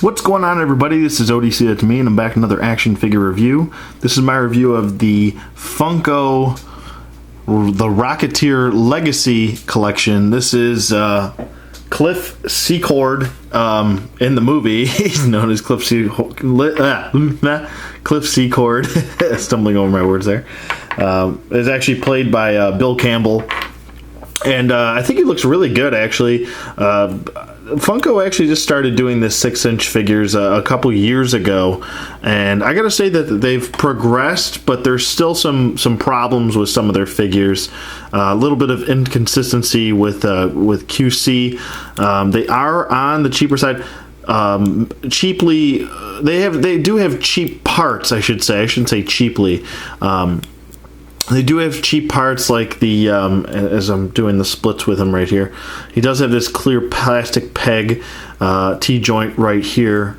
What's going on, everybody? This is ODC, that's me, and I'm back with another action figure review. This is my review of the Funko the Rocketeer Legacy Collection. This is Cliff Secord in the movie. He's known as Cliff Secord. Stumbling over my words there. Is actually played by Bill Campbell. And I think he looks really good, actually. Funko actually just started doing this 6-inch figures a couple years ago, and I gotta say that they've progressed, but there's still some problems with some of their figures. A little bit of inconsistency with QC. They are on the cheaper side. Cheaply, they do have cheap parts, I should say. I shouldn't say cheaply. They do have cheap parts, like the, as I'm doing the splits with him right here, he does have this clear plastic peg, T-joint right here,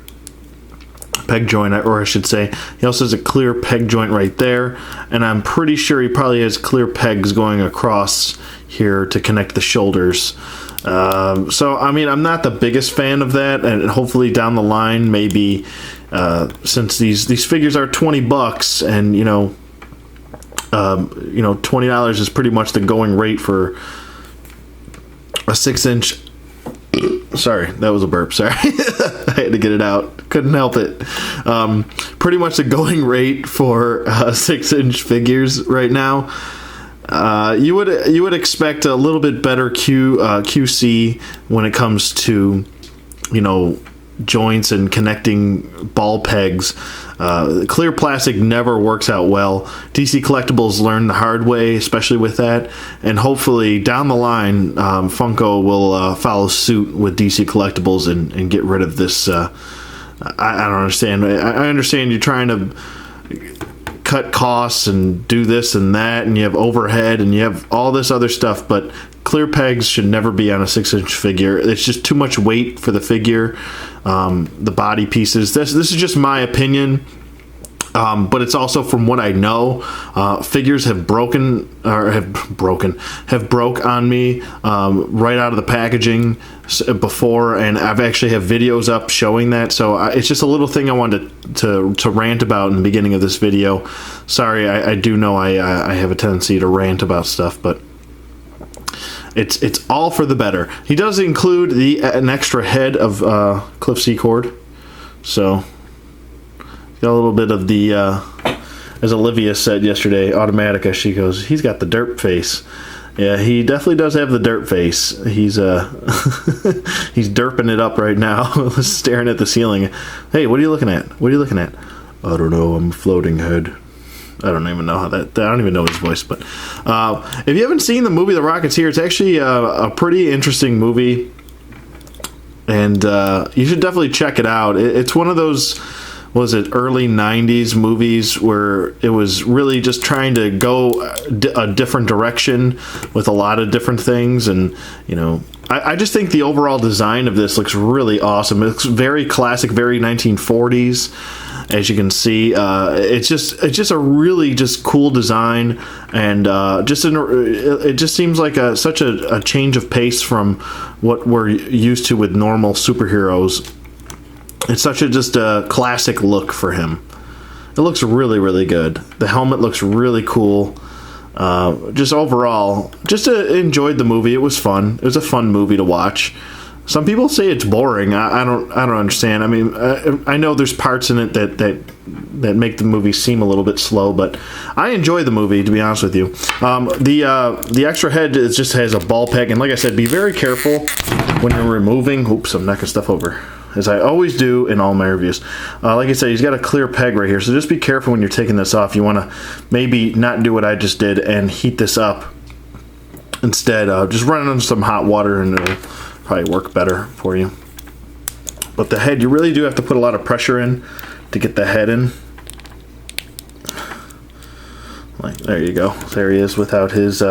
peg joint, or I should say. He also has a clear peg joint right there, and I'm pretty sure he probably has clear pegs going across here to connect the shoulders. So, I mean, I'm not the biggest fan of that, and hopefully down the line, maybe, since these figures are $20, and, $20 is pretty much the going rate for a 6-inch. Sorry, that was a burp. Sorry, I had to get it out. Couldn't help it. Pretty much the going rate for 6-inch figures right now. You would expect a little bit better QC when it comes to joints and connecting ball pegs. Clear plastic never works out well. DC Collectibles learned the hard way, especially with that, and hopefully down the line Funko will follow suit with DC Collectibles and get rid of this. I don't understand. I understand you're trying to cut costs and do this and that, and you have overhead and you have all this other stuff, but clear pegs should never be on a 6-inch figure. It's just too much weight for the figure, the body pieces. This is just my opinion, but it's also from what I know. Figures have broke on me right out of the packaging before, and I've actually have videos up showing that. So it's just a little thing I wanted to rant about in the beginning of this video. Sorry, I do know I have a tendency to rant about stuff, but it's all for the better. He does include an extra head of Cliff Secord, so got a little bit of the, as Olivia said yesterday, Automatica, she goes, he's got the derp face. Yeah, he definitely does have the derp face. He's he's derping it up right now, staring at the ceiling. Hey, what are you looking at? What are you looking at? I don't know, I'm a floating head. I don't even know how that. I don't even know his voice. But if you haven't seen the movie The Rocketeer, it's actually a pretty interesting movie, and you should definitely check it out. It's one of those, was it early 90s movies where it was really just trying to go a different direction with a lot of different things, and I just think the overall design of this looks really awesome. It looks very classic, very 1940s. As you can see, it's just a really just cool design, and it just seems like such a change of pace from what we're used to with normal superheroes. It's such a classic look for him. It looks really, really good. The helmet looks really cool. Just overall, enjoyed the movie. It was fun. It was a fun movie to watch. Some people say it's boring. I don't understand. I mean, I know there's parts in it that make the movie seem a little bit slow, but I enjoy the movie, to be honest with you. The extra head just has a ball peg, and like I said, be very careful when you're removing. Oops, I'm knocking stuff over, as I always do in all my reviews. Like I said, he's got a clear peg right here, so just be careful when you're taking this off. You want to maybe not do what I just did and heat this up. Instead, just run it under some hot water, and it'll probably work better for you. But the head, you really do have to put a lot of pressure in to get the head in. Like, there you go. There he is without his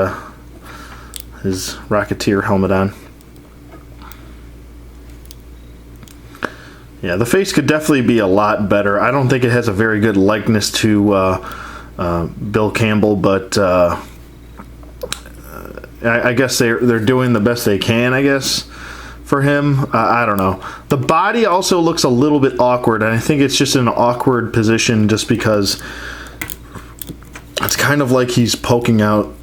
Rocketeer helmet on. Yeah, the face could definitely be a lot better. I don't think it has a very good likeness to Bill Campbell, but I guess they're doing the best they can, I guess, for him. I don't know. The body also looks a little bit awkward, and I think it's just in an awkward position just because it's kind of like he's poking out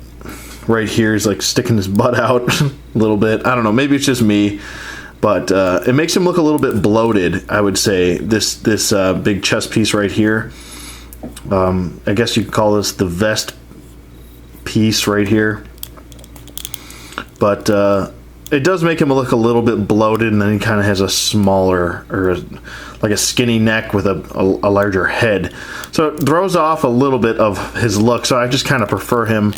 right here. He's like sticking his butt out a little bit. I don't know. Maybe it's just me, but it makes him look a little bit bloated, I would say. This big chest piece right here. I guess you could call this the vest piece right here. But it does make him look a little bit bloated, and then he kind of has a smaller, or like a skinny neck with a larger head. So it throws off a little bit of his look, so I just kind of prefer him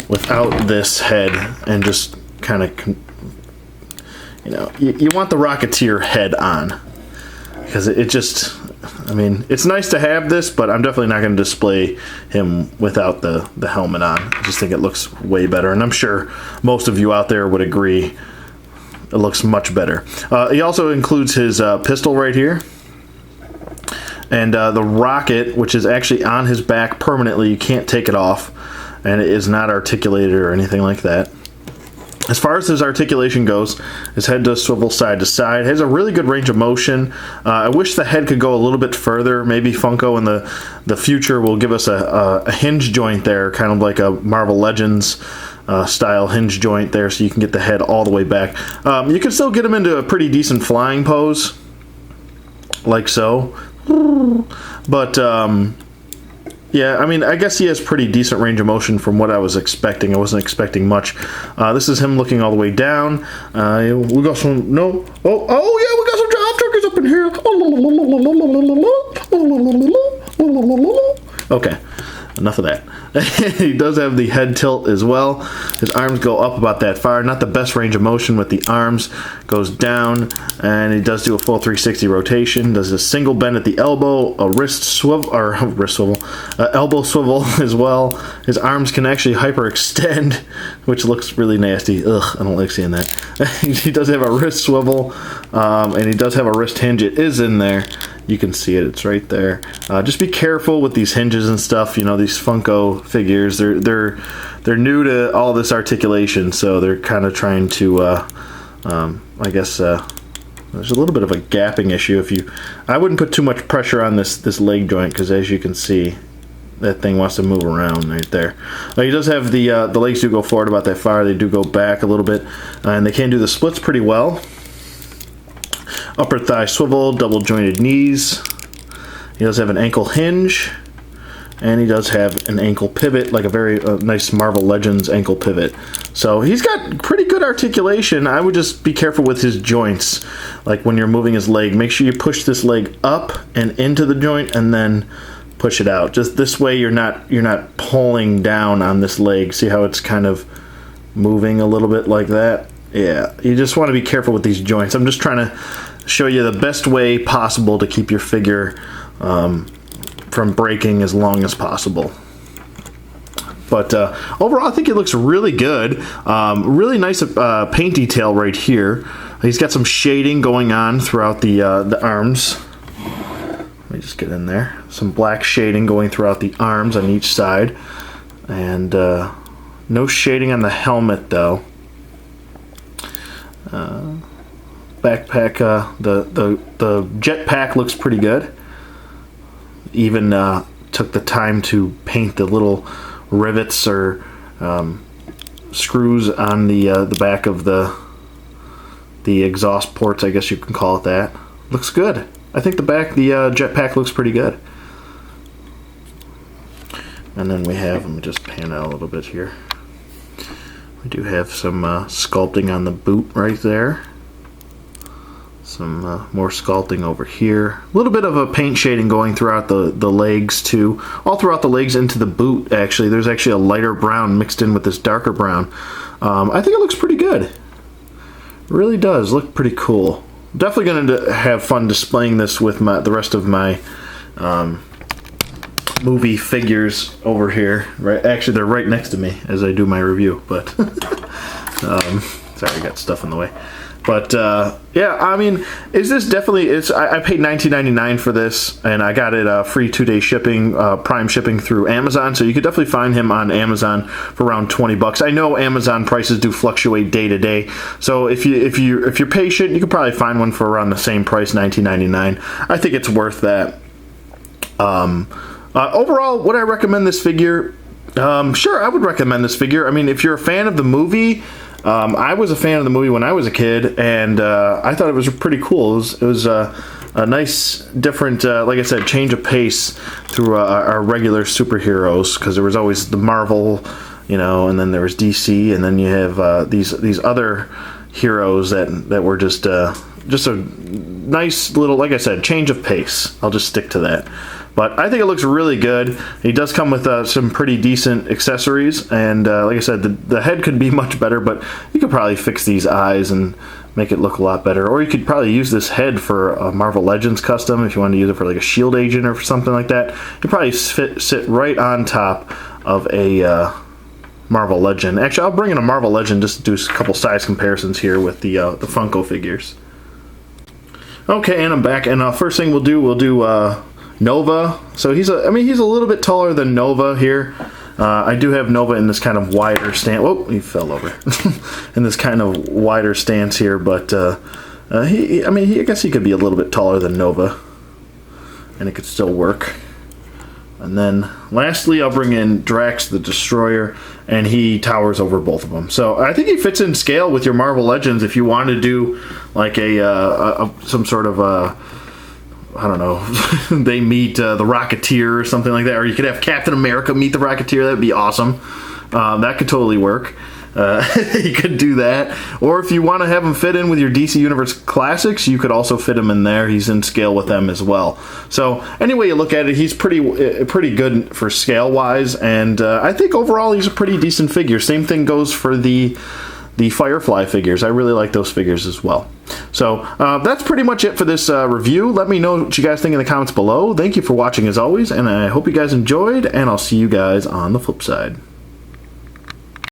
without this head, and just kind of, you know, you want the Rocketeer head on, because it just, I mean, it's nice to have this, but I'm definitely not going to display him without the helmet on. I just think it looks way better, and I'm sure most of you out there would agree. It looks much better. He also includes his pistol right here, and the rocket, which is actually on his back permanently. You can't take it off, and it is not articulated or anything like that. As far as his articulation goes, his head does swivel side to side. It has a really good range of motion. I wish the head could go a little bit further. Maybe Funko in the future will give us a hinge joint there, kind of like a Marvel Legends style hinge joint there, so you can get the head all the way back. You can still get him into a pretty decent flying pose, like so. But yeah, I mean, I guess he has pretty decent range of motion from what I was expecting. I wasn't expecting much. This is him looking all the way down. We got some, no, oh yeah, we got some job turkeys up in here. Okay, enough of that. He does have the head tilt as well. His arms go up about that far. Not the best range of motion with the arms. Goes down, and he does do a full 360 rotation. Does a single bend at the elbow, a wrist swivel, or elbow swivel as well. His arms can actually hyperextend, which looks really nasty. Ugh, I don't like seeing that. He does have a wrist swivel, and he does have a wrist hinge. It is in there. You can see it. It's right there. Just be careful with these hinges and stuff. You know, these Funko figures. They're new to all this articulation, so they're kind of trying to. I guess there's a little bit of a gapping issue. I wouldn't put too much pressure on this leg joint, because as you can see, that thing wants to move around right there. He does have the legs do go forward about that far. They do go back a little bit, and they can do the splits pretty well. Upper thigh swivel, double jointed knees. He does have an ankle hinge, and he does have an ankle pivot, like a very nice Marvel Legends ankle pivot. So he's got pretty good articulation. I would just be careful with his joints. Like when you're moving his leg, make sure you push this leg up and into the joint, and then push it out. Just this way, you're not pulling down on this leg. See how it's kind of moving a little bit like that? Yeah, you just want to be careful with these joints. I'm just trying to show you the best way possible to keep your figure from breaking as long as possible. But overall, I think it looks really good. Really nice paint detail right here. He's got some shading going on throughout the arms. Let me just get in there. Some black shading going throughout the arms on each side, and no shading on the helmet though. Backpack, the jetpack looks pretty good. Even took the time to paint the little rivets or screws on the back of the exhaust ports, I guess you can call it that. Looks good. I think the jetpack looks pretty good. And then we have, let me just pan out a little bit here. We do have some sculpting on the boot right there. Some more sculpting over here. A little bit of a paint shading going throughout the legs too. All throughout the legs into the boot, actually. There's actually a lighter brown mixed in with this darker brown. I think it looks pretty good. It really does look pretty cool. Definitely going to have fun displaying this with the rest of my movie figures over here. Right, actually, they're right next to me as I do my review. But sorry, I got stuff in the way. But yeah, I mean, is this definitely? I paid $19.99 for this, and I got it free 2-day shipping, Prime shipping through Amazon. So you could definitely find him on Amazon for around $20. I know Amazon prices do fluctuate day to day, so if you're patient, you could probably find one for around the same price, $19.99. I think it's worth that. Overall, would I recommend this figure? Sure, I would recommend this figure. I mean, if you're a fan of the movie. I was a fan of the movie when I was a kid, and I thought it was pretty cool. It was a nice, different, like I said, change of pace through our regular superheroes, because there was always the Marvel, you know, and then there was DC, and then you have these other heroes that were just a nice little, like I said, change of pace. I'll just stick to that. But I think it looks really good. He does come with some pretty decent accessories, and like I said, the head could be much better, but you could probably fix these eyes and make it look a lot better. Or you could probably use this head for a Marvel Legends custom if you want to use it for like a SHIELD agent or something like that. You'd probably sit right on top of a Marvel Legend. Actually, I'll bring in a Marvel Legend just to do a couple size comparisons here with the Funko figures. Okay, and I'm back, and first thing we'll do Nova. So he's a little bit taller than Nova here. I do have Nova in this kind of wider stance. Whoa, he fell over. In this kind of wider stance here, but I guess he could be a little bit taller than Nova, and it could still work. And then lastly, I'll bring in Drax the Destroyer, and he towers over both of them. So I think he fits in scale with your Marvel Legends if you want to do like some sort of I don't know, they meet the Rocketeer or something like that, or you could have Captain America meet the Rocketeer. That'd be awesome. That could totally work. You could do that. Or if you want to have him fit in with your DC Universe Classics, you could also fit him in there. He's in scale with them as well. So any way you look at it, he's pretty good for scale-wise, and I think overall he's a pretty decent figure. Same thing goes for the Firefly figures. I really like those figures as well. So that's pretty much it for this review. Let me know what you guys think in the comments below. Thank you for watching as always, and I hope you guys enjoyed, and I'll see you guys on the flip side.